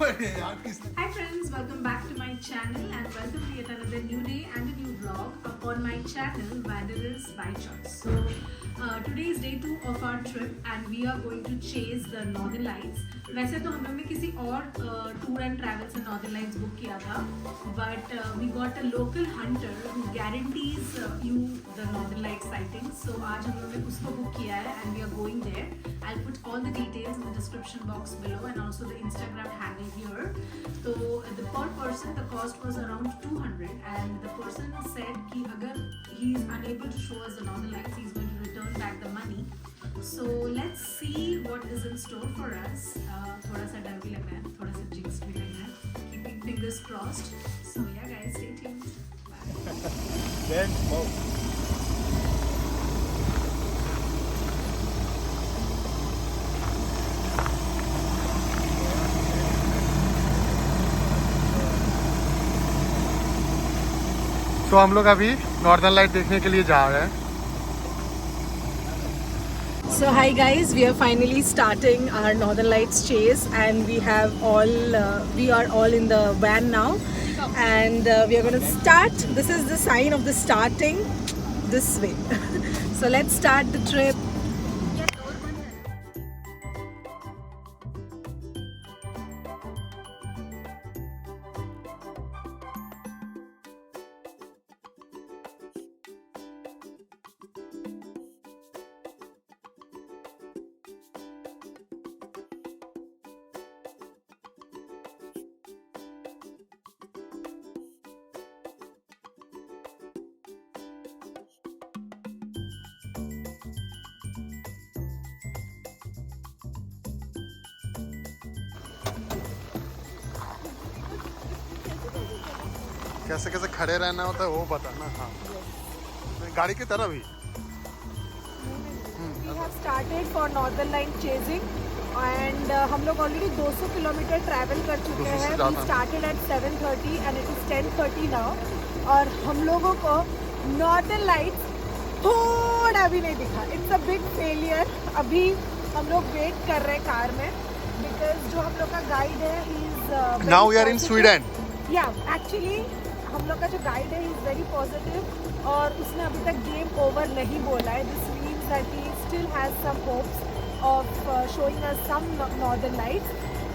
Hi friends, welcome back to my channel and welcome to yet another new day and a new vlog upon my channel Wanderers by Choice. So today is day 2 of our trip and we are going to chase the Northern Lights. वैसे तो हम लोग ने किसी और tour and travel से Northern Lights book किया था, but we got a local hunter who guarantees you the Northern Lights sightings. So आज हम लोग ने उसको बुक किया है and we are going there. I'll put all the details in the description box below and also the Instagram handle here. So the per person the cost was around 200 and the person said कि अगर he is unable to show us the Northern Lights, he is going to return back the money. So let's see what is in store for us. थोड़ा सा डर भी लग रहा है, थोड़ा सा jinx भी लग रहा है. Keeping fingers crossed. So yeah guys, stay tuned. Bye. Then smoke. तो हम लोग अभी नॉर्दर्न लाइट देखने के लिए जा रहे हैं. So hi guys, we are finally starting our Northern Lights chase and we are all in the van now and we are going to start. This is the sign of the starting this way. So let's start the trip. कैसे कैसे खड़े रहना होता है वो बताना. हाँ, गाड़ी की तरह भी. We have started for Northern Light chasing and हम लोग ऑलरेडी 200 किलोमीटर ट्रैवल कर चुके हैं. We started at 7:30 and it is 10:30 now और हम लोगों को Northern Lights थोड़ा भी नहीं दिखा. It's a big failure. अभी हम लोग वेट कर रहे हैं कार में because जो हम लोग का गाइड है he is Now we are in Sweden. Yeah, actually हम लोग का जो गाइड है he is very positive और उसने अभी तक गेम ओवर नहीं बोला है. This means that he still has some hopes of showing us some Northern Lights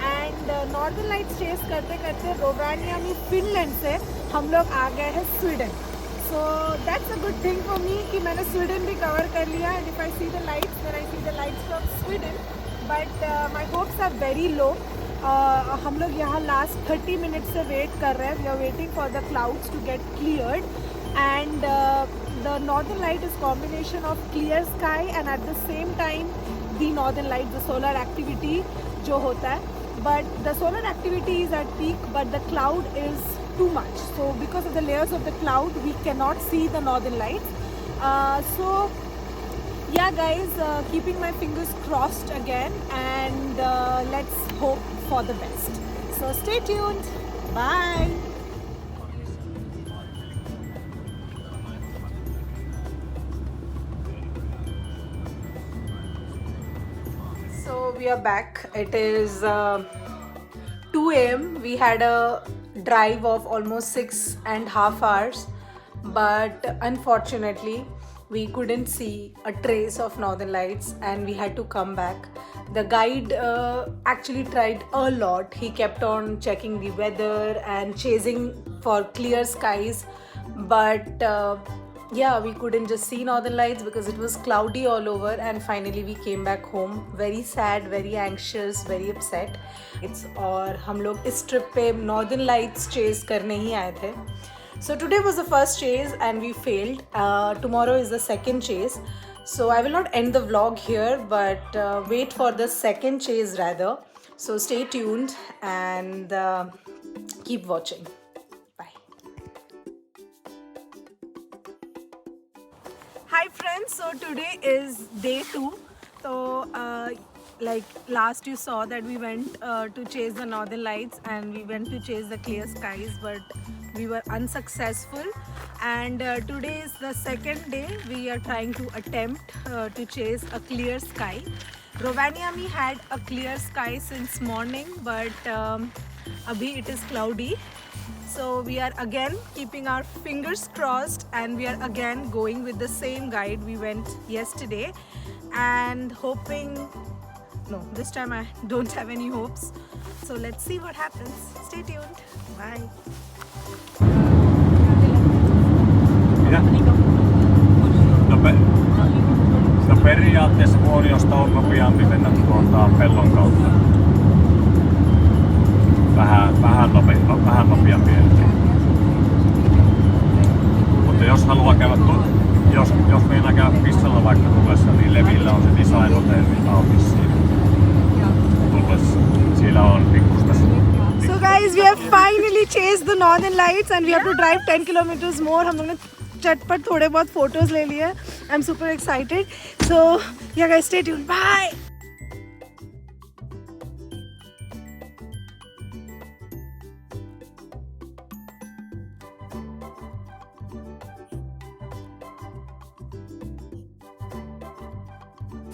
and Northern Lights chase करते करते रोवानियामी फिनलैंड से हम लोग आ गए हैं Sweden. So that's a good thing for me कि मैंने स्वीडन भी कवर कर लिया and if I see the lights then I see the lights from Sweden but my hopes are very low. हम लोग यहाँ लास्ट 30 मिनट से wait कर रहे हैं. We are waiting for the clouds to get cleared and the northern light is combination of clear sky and at the same time the northern light the solar activity जो होता है. But the solar activity is at peak but the cloud is too much. So because of the layers of the cloud we cannot see the northern lights. So yeah guys, keeping my fingers crossed again and let's hope for the best. So stay tuned. Bye. So we are back. It is 2 a.m. We had a drive of almost 6.5 hours but unfortunately we couldn't see a trace of Northern Lights and we had to come back. The guide actually tried a lot. He kept on checking the weather and chasing for clear skies but yeah, we couldn't just see Northern Lights because it was cloudy all over and finally we came back home very sad, very anxious, very upset. और हम लोग इस trip पे Northern Lights chase करने ही आए थे. So today was the first chase and we failed. Tomorrow is the second chase. So I will not end the vlog here but wait for the second chase rather. So stay tuned and keep watching. Hi friends, so today is day 2. So like last you saw that we went to chase the Northern Lights and we went to chase the clear skies but we were unsuccessful and today is the second day we are trying to attempt to chase a clear sky. Rovaniemi had a clear sky since morning but Abhi it is cloudy. So we are again keeping our fingers crossed, and we are again going with the same guide we went yesterday, and hoping, no, this time I don't have any hopes. So let's see what happens. Stay tuned. Bye. No periaatteessa Muoniosta on nopeampi mennä pellon kautta. Vähän nopeampi ehkä. Mutta jos haluaa käydä, jos meinaa käydä pissalla vaikka tullessa, niin Levillä on se Design Hotel auki siinä tullessa. Siellä on pikkusta. So guys, we have finally chased the Northern Lights and we have to drive 10 kilometers more. हम लोग ने चटपट थोड़े बहुत photos ले लिए. I'm super excited. So yeah guys, stay tuned. Bye.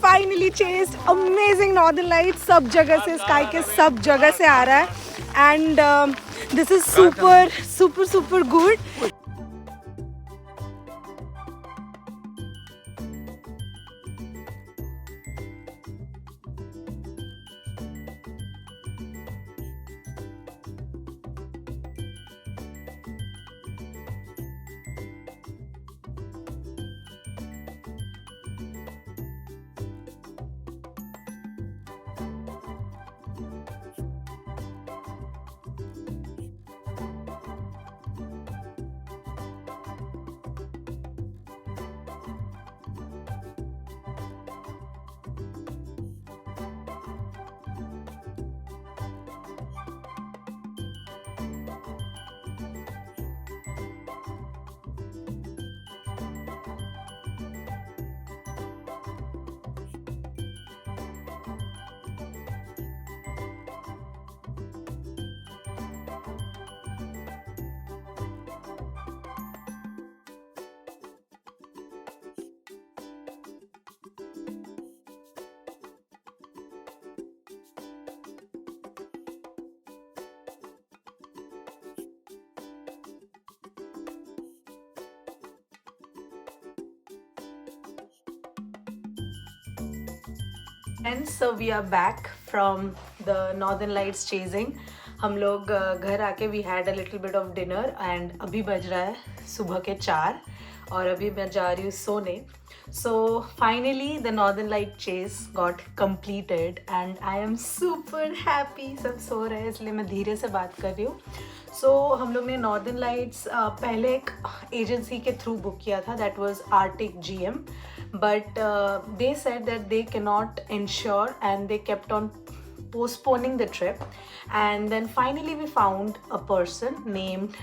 Finally chased amazing Northern Lights. सब जगह से, स्काई के सब जगह से आ रहा है. And this is super good. And so we are back from the Northern Lights chasing. हम लोग घर आके we had a little bit of dinner and अभी बज रहा है सुबह के 4 और अभी मैं जा रही हूँ सोने. So finally the Northern Light chase got completed and I am super happy. सब सो रहे हैं इसलिए मैं धीरे से बात कर रही हूँ. So हम लोग ने Northern Lights पहले एक एजेंसी के थ्रू बुक किया था, that was Arctic GM. But they said that they cannot ensure and they kept on postponing the trip, and then finally we found a person named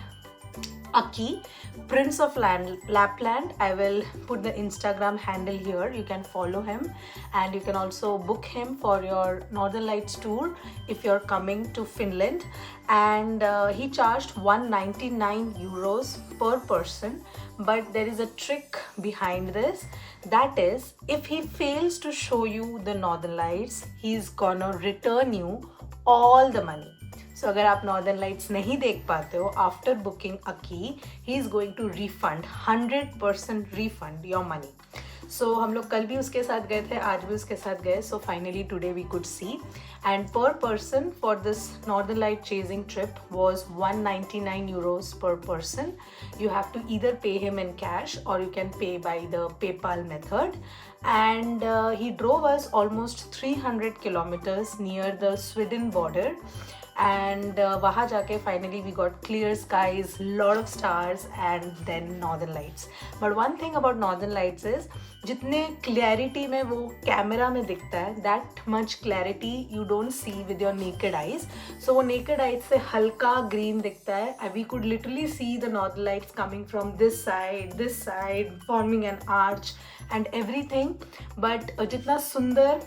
Aki, Prince of Lapland. I will put the Instagram handle here. You can follow him and you can also book him for your Northern Lights tour if you're coming to Finland. And he charged 199 euros per person, but there is a trick behind this. That is, if he fails to show you the Northern Lights, he's gonna return you all the money. So अगर आप Northern Lights नहीं देख पाते हो after booking a key, he is going to refund 100% refund your money. So हम लोग कल भी उसके साथ गए थे, आज भी उसके साथ गए. So finally today we could see, and per person for this Northern Light chasing trip was 199 euros per person. You have to either pay him in cash or you can pay by the PayPal method. And he drove us almost 300 kilometers near the Sweden border. And वहाँ जाके finally we got clear skies, lot of stars and then Northern Lights. But one thing about Northern Lights is जितने clarity में वो camera में दिखता है, that much clarity you don't see with your naked eyes. So वो naked eyes से हल्का green दिखता है, and we could literally see the Northern Lights coming from this side, forming an arch and everything. But जितना सुंदर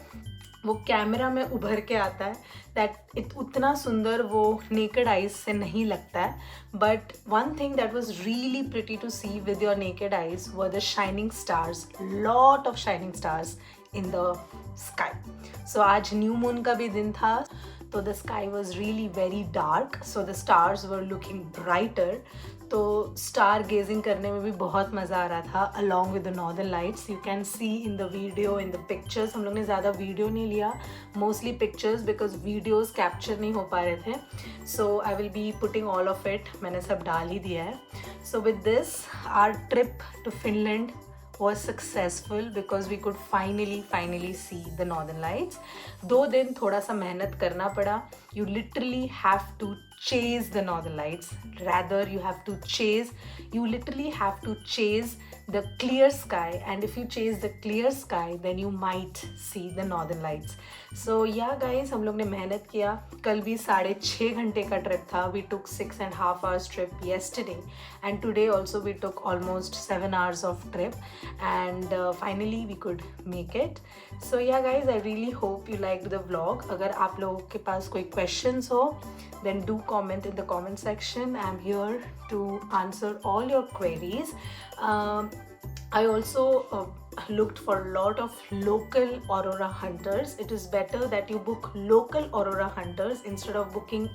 वो camera में उभर के आता है, दैट उतना सुंदर वो नेकेड आइज से नहीं लगता है. But one thing that was really pretty to see with your naked eyes were the shining stars, lot of shining stars in the sky. So आज न्यू मून का भी दिन था, तो the sky was really very dark, so the stars were looking brighter. तो star gazing करने में भी बहुत मज़ा आ रहा था along with the northern lights. You can see in the video, in the pictures. हम लोग ने ज़्यादा वीडियो नहीं लिया, mostly pictures, because videos capture नहीं हो पा रहे थे. So I will be putting all of it. मैंने सब डाल ही दिया है. So with this our trip to Finland was successful because we could finally see the northern lights. 2 दिन थोड़ा सा मेहनत करना पड़ा. You literally have to chase the northern lights. Rather, you literally have to chase the clear sky, and if you chase the clear sky, then you might see the northern lights. So yeah guys, हम लोग ने मेहनत किया. कल भी 6.5 घंटे का trip था. We took 6.5 hours trip yesterday, and today also we took almost 7 hours of trip, and finally we could make it. So yeah guys, I really hope you liked the vlog. अगर आप लोगों के पास कोई questions हो, then do comment in the comment section. I'm here to answer all your queries. I also looked for a lot of local aurora hunters. It is better that you book local aurora hunters instead of booking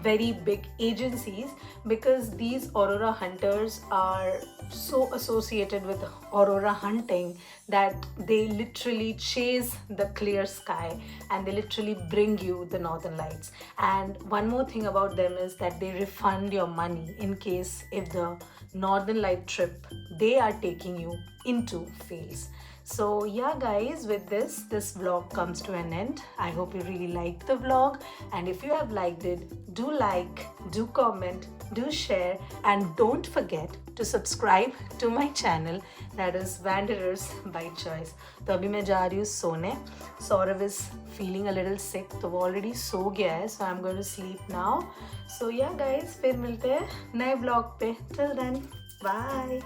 very big agencies, because these aurora hunters are so associated with aurora hunting that they literally chase the clear sky and they literally bring you the northern lights. And one more thing about them is that they refund your money in case if the northern light trip they are taking you into fails. So yeah guys, with this vlog comes to an end. I hope you really liked the vlog, and if you have liked it, do like, do comment, do share, and don't forget to subscribe to my channel, that is Wanderers by Choice. तो अभी मैं जा रही हूँ सोने. Saurav is feeling a little sick, तो वो already सो गया है, so I'm going to sleep now. So yeah guys, फिर मिलते हैं नए vlog पे. Till then, bye.